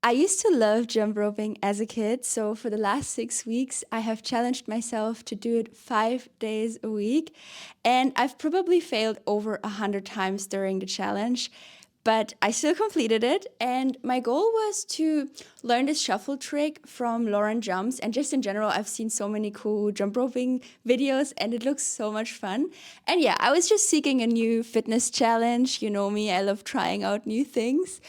I used to love jump roping as a kid, so for the last 6 weeks, I have challenged myself to do it 5 days a week. And I've probably failed over 100 times during the challenge, but I still completed it. And my goal was to learn this shuffle trick from Lauren Jumps. And just in general, I've seen so many cool jump roping videos, and it looks so much fun. And yeah, I was just seeking a new fitness challenge. You know me, I love trying out new things.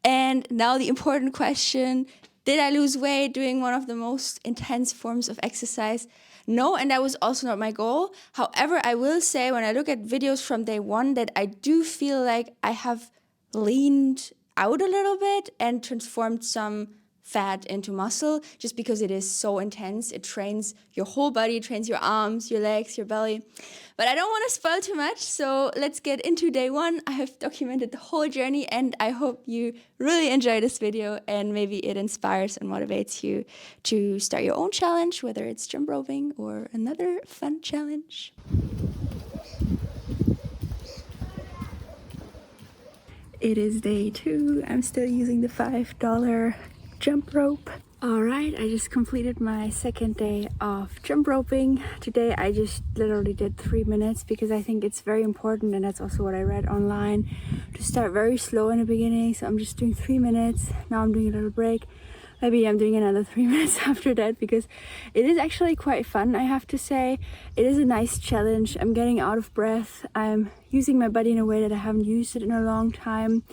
And now the important question, did I lose weight doing one of the most intense forms of exercise? No, and that was also not my goal. However, I will say when I look at videos from day one that I do feel like I have leaned out a little bit and transformed some fat into muscle just because it is so intense. It trains your whole body, it trains your arms, your legs, your belly. But I don't want to spoil too much, so let's get into day one. I have documented the whole journey, and I hope you really enjoy this video and maybe it inspires and motivates you to start your own challenge, whether it's jump roping or another fun challenge. It is day 2. I'm still using the $5 jump rope. Alright, I just completed my second day of jump roping. Today I just literally did 3 minutes because I think it's very important, and that's also what I read online, to start very slow in the beginning. So I'm just doing 3 minutes. Now I'm doing a little break. Maybe I'm doing another 3 minutes after that because it is actually quite fun, I have to say. It is a nice challenge. I'm getting out of breath. I'm using my body in a way that I haven't used it in a long time.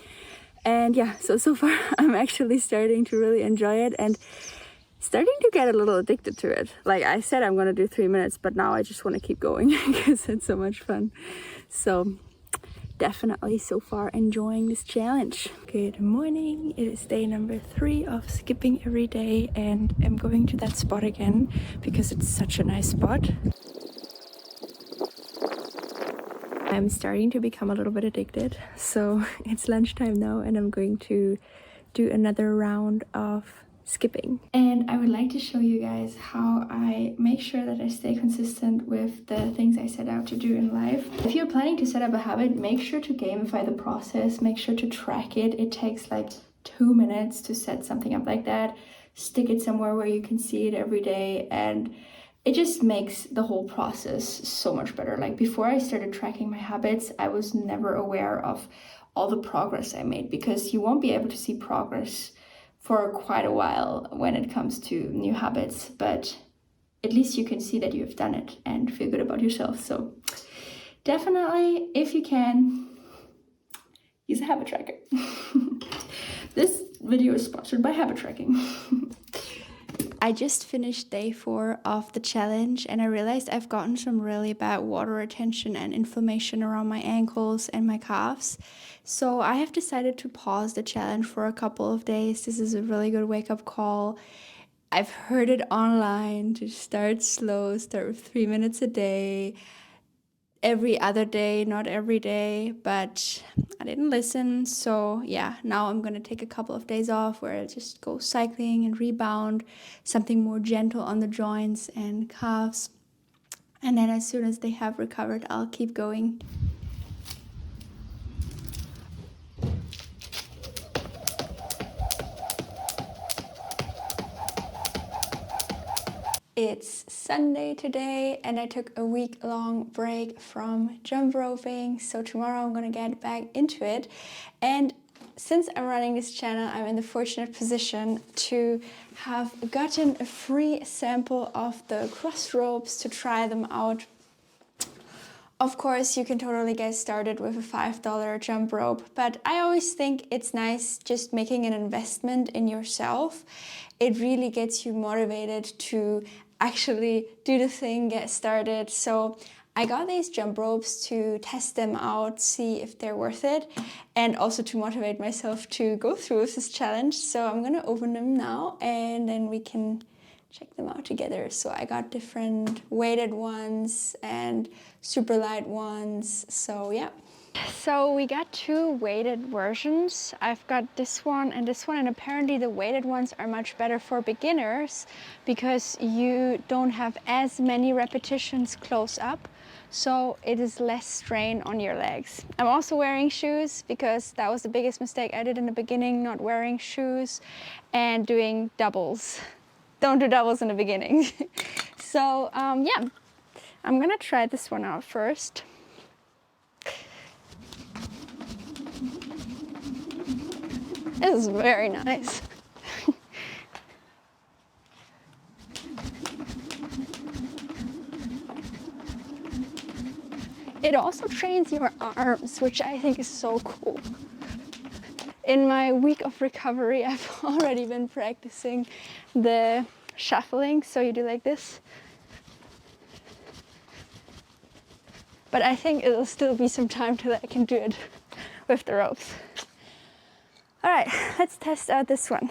And yeah, so far I'm actually starting to really enjoy it and starting to get a little addicted to it. Like I said, I'm gonna do 3 minutes, but now I just want to keep going because it's so much fun. So definitely so far enjoying this challenge. Good morning. It is day number 3 of skipping every day, and I'm going to that spot again because it's such a nice spot. I'm starting to become a little bit addicted, so it's lunchtime now and I'm going to do another round of skipping. And I would like to show you guys how I make sure that I stay consistent with the things I set out to do in life. If you're planning to set up a habit, make sure to gamify the process, make sure to track it. It takes like 2 minutes to set something up like that. Stick it somewhere where you can see it every day, and it just makes the whole process so much better. Like before I started tracking my habits, I was never aware of all the progress I made, because you won't be able to see progress for quite a while when it comes to new habits, but at least you can see that you've done it and feel good about yourself. So definitely, if you can, use a habit tracker. This video is sponsored by habit tracking. I just finished day 4 of the challenge, and I realized I've gotten some really bad water retention and inflammation around my ankles and my calves. So I have decided to pause the challenge for a couple of days. This is a really good wake-up call. I've heard it online to start slow, start with 3 minutes a day, every other day, not every day, but I didn't listen. So yeah, now I'm gonna take a couple of days off where I just go cycling and rebound, something more gentle on the joints and calves. And then as soon as they have recovered, I'll keep going. It's Sunday today, and I took a week-long break from jump roping, so tomorrow I'm gonna get back into it. And since I'm running this channel, I'm in the fortunate position to have gotten a free sample of the cross ropes to try them out. Of course, you can totally get started with a $5 jump rope, but I always think it's nice just making an investment in yourself. It really gets you motivated to actually do the thing, get started. So I got these jump ropes to test them out, see if they're worth it, and also to motivate myself to go through with this challenge. So I'm gonna open them now and then we can check them out together. So I got different weighted ones and super light ones. So yeah. So we got two weighted versions. I've got this one, and apparently the weighted ones are much better for beginners because you don't have as many repetitions close up, so it is less strain on your legs. I'm also wearing shoes because that was the biggest mistake I did in the beginning, not wearing shoes and doing doubles. Don't do doubles in the beginning. So yeah, I'm gonna try this one out first. This is very nice. It also trains your arms, which I think is so cool. In my week of recovery, I've already been practicing the shuffling, so you do like this. But I think it'll still be some time till I can do it with the ropes. All right, let's test out this one.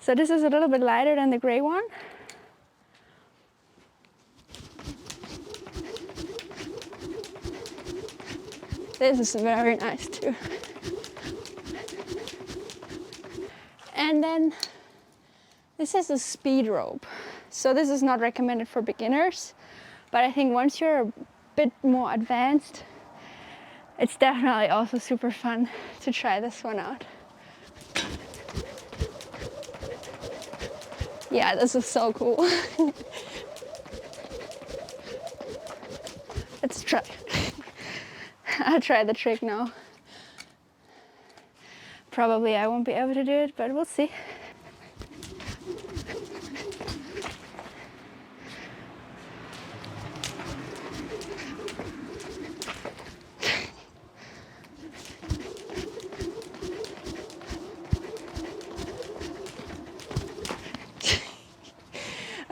So this is a little bit lighter than the gray one. This is very nice too. And then this is a speed rope. So this is not recommended for beginners, but I think once you're a bit more advanced, it's definitely also super fun to try this one out. Yeah, this is so cool. Let's try. I'll try the trick now. Probably I won't be able to do it, but we'll see.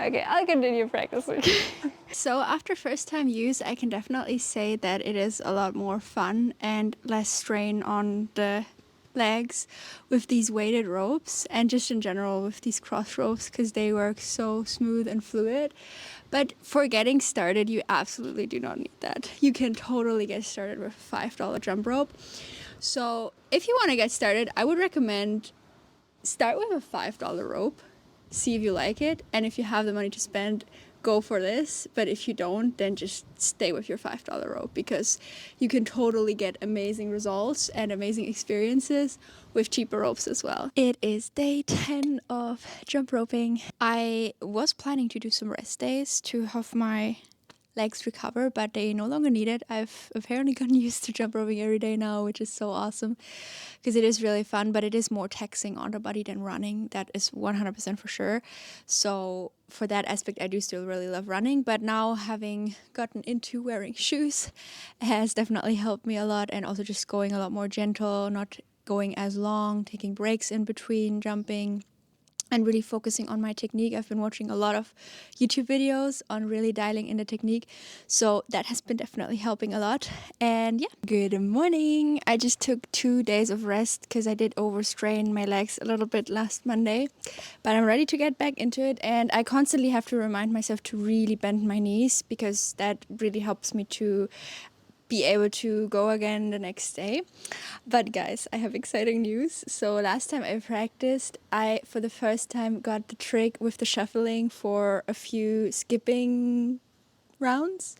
Okay, I'll continue practicing. So after first time use, I can definitely say that it is a lot more fun and less strain on the legs with these weighted ropes, and just in general with these cross ropes, because they work so smooth and fluid. But for getting started, you absolutely do not need that. You can totally get started with a $5 jump rope. So if you want to get started, I would recommend start with a $5 rope, see if you like it, and if you have the money to spend, go for this. But if you don't, then just stay with your $5 rope, because you can totally get amazing results and amazing experiences with cheaper ropes as well. It is day 10 of jump roping. I was planning to do some rest days to have my legs recover, but they no longer need it. I've apparently gotten used to jump roping every day now, which is so awesome because it is really fun, but it is more taxing on the body than running. That is 100% for sure. So for that aspect, I do still really love running, but now having gotten into wearing shoes has definitely helped me a lot, and also just going a lot more gentle, not going as long, taking breaks in between jumping, and really focusing on my technique. I've been watching a lot of YouTube videos on really dialing in the technique, so that has been definitely helping a lot. And yeah, good morning. I just took 2 days of rest because I did overstrain my legs a little bit last Monday, but I'm ready to get back into it. And I constantly have to remind myself to really bend my knees, because that really helps me to be able to go again the next day. But guys, I have exciting news. So last time I practiced, I for the first time got the trick with the shuffling for a few skipping rounds,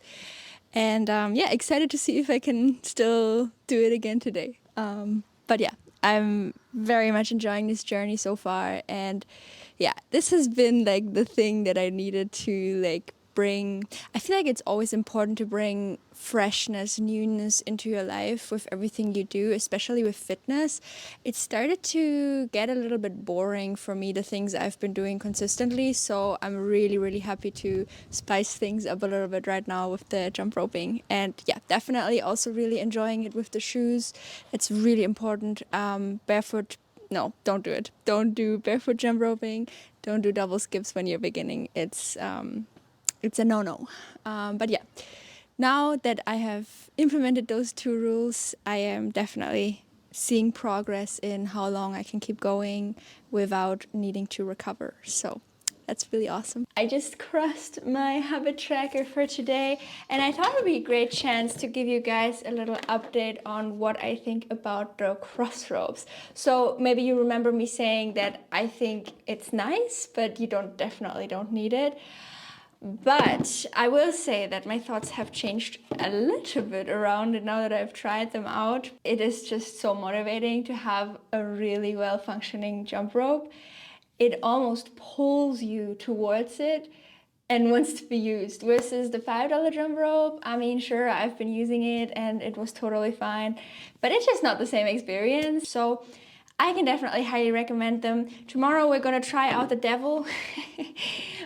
and yeah, excited to see if I can still do it again today. But yeah, I'm very much enjoying this journey so far, and yeah, this has been like the thing that I needed to like bring. I feel like it's always important to bring freshness, newness into your life with everything you do, especially with fitness. It started to get a little bit boring for me, the things I've been doing consistently, so I'm really happy to spice things up a little bit right now with the jump roping. And yeah, definitely also really enjoying it with the shoes. It's really important. Barefoot, no, don't do it. Don't do barefoot jump roping. Don't do double skips when you're beginning. It's a no-no. But yeah, now that I have implemented those 2 rules, I am definitely seeing progress in how long I can keep going without needing to recover. So that's really awesome. I just crossed my habit tracker for today, and I thought it would be a great chance to give you guys a little update on what I think about the cross ropes. So maybe you remember me saying that I think it's nice, but you definitely don't need it. But I will say that my thoughts have changed a little bit around it now that I've tried them out. It is just so motivating to have a really well functioning jump rope. It almost pulls you towards it and wants to be used. Versus the $5 jump rope, I mean, sure, I've been using it and it was totally fine, but it's just not the same experience. So I can definitely highly recommend them. Tomorrow we're gonna try out the Devil.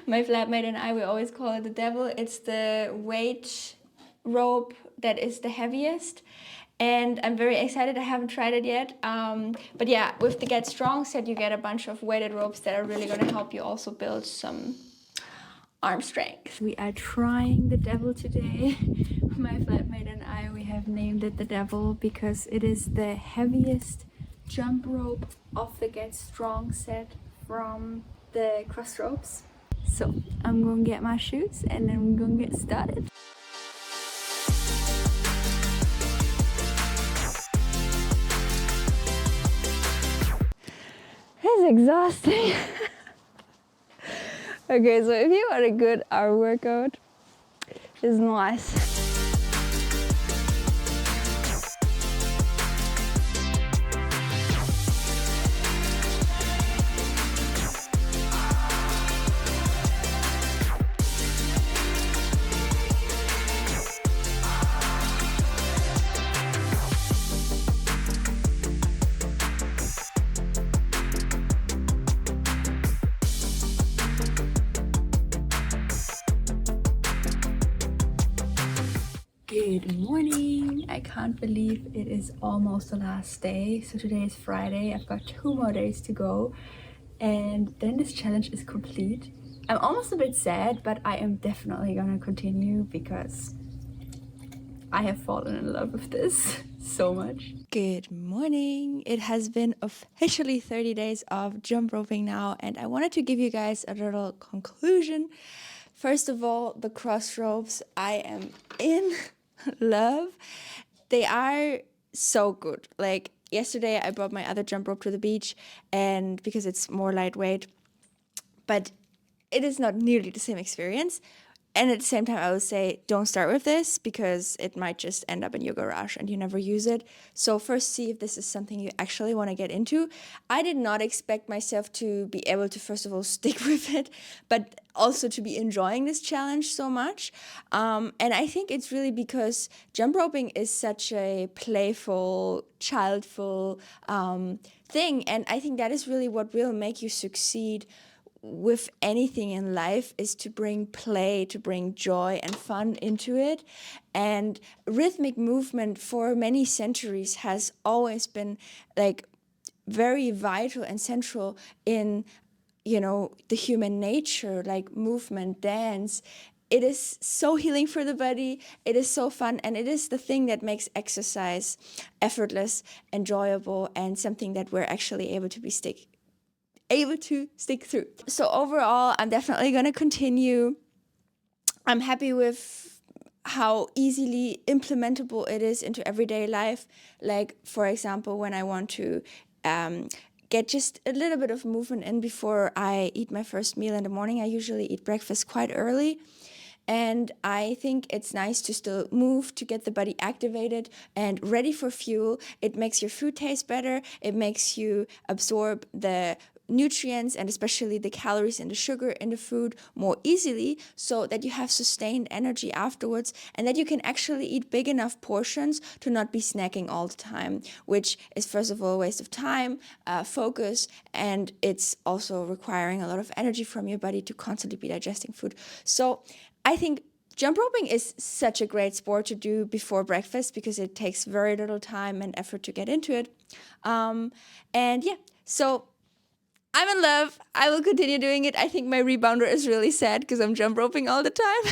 My flatmate and I, we always call it the Devil. It's the weight rope that is the heaviest. And I'm very excited. I haven't tried it yet. But yeah, with the Get Strong set, you get a bunch of weighted ropes that are really gonna help you also build some arm strength. We are trying the Devil today. My flatmate and I, we have named it the Devil because it is the heaviest jump rope of the Get Strong set from the cross ropes. So I'm gonna get my shoes and then we're gonna get started. It's exhausting. Okay, so if you want a good arm workout, it's nice. Good morning. I can't believe it is almost the last day. So today is Friday. I've got 2 more days to go and then this challenge is complete. I'm almost a bit sad, but I am definitely gonna continue because I have fallen in love with this so much. Good morning. It has been officially 30 days of jump roping now, and I wanted to give you guys a little conclusion. First of all, the cross ropes, I am in love. They are so good. Like yesterday I brought my other jump rope to the beach, and because it's more lightweight, but it is not nearly the same experience. And at the same time, I would say don't start with this because it might just end up in your garage and you never use it. So first see if this is something you actually want to get into. I did not expect myself to be able to, first of all, stick with it, but also to be enjoying this challenge so much. And I think it's really because jump roping is such a playful, childful thing. And I think that is really what will make you succeed with anything in life, is to bring play, to bring joy and fun into it. And rhythmic movement for many centuries has always been like very vital and central in, you know, the human nature, like movement, dance. It is so healing for the body, it is so fun, and it is the thing that makes exercise effortless, enjoyable, and something that we're actually able to stick through. So overall, I'm definitely going to continue. I'm happy with how easily implementable it is into everyday life. Like, for example, when I want to get just a little bit of movement in before I eat my first meal in the morning, I usually eat breakfast quite early. And I think it's nice to still move, to get the body activated and ready for fuel. It makes your food taste better. It makes you absorb the nutrients and especially the calories and the sugar in the food more easily, so that you have sustained energy afterwards and that you can actually eat big enough portions to not be snacking all the time, which is first of all a waste of time, focus, and it's also requiring a lot of energy from your body to constantly be digesting food. So I think jump roping is such a great sport to do before breakfast because it takes very little time and effort to get into it. And yeah, so I'm in love. I will continue doing it. I think my rebounder is really sad because I'm jump roping all the time.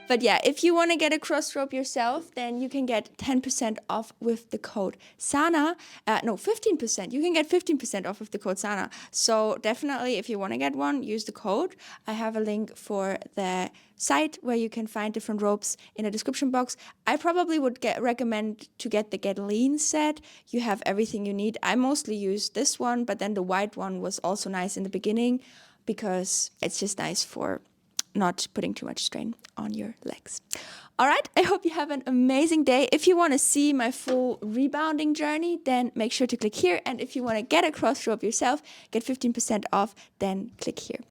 But yeah, if you want to get a cross rope yourself, then you can get 10% off with the code SANA. No, 15%. You can get 15% off with the code SANA. So definitely, if you want to get one, use the code. I have a link for the site where you can find different ropes in the description box. I probably would recommend to get the Get Lean set. You have everything you need. I mostly use this one, but then the white one was also nice in the beginning because it's just nice for not putting too much strain on your legs. All right, I hope you have an amazing day. If you want to see my full rebounding journey, then make sure to click here. And if you want to get a cross rope yourself, get 15% off, then click here.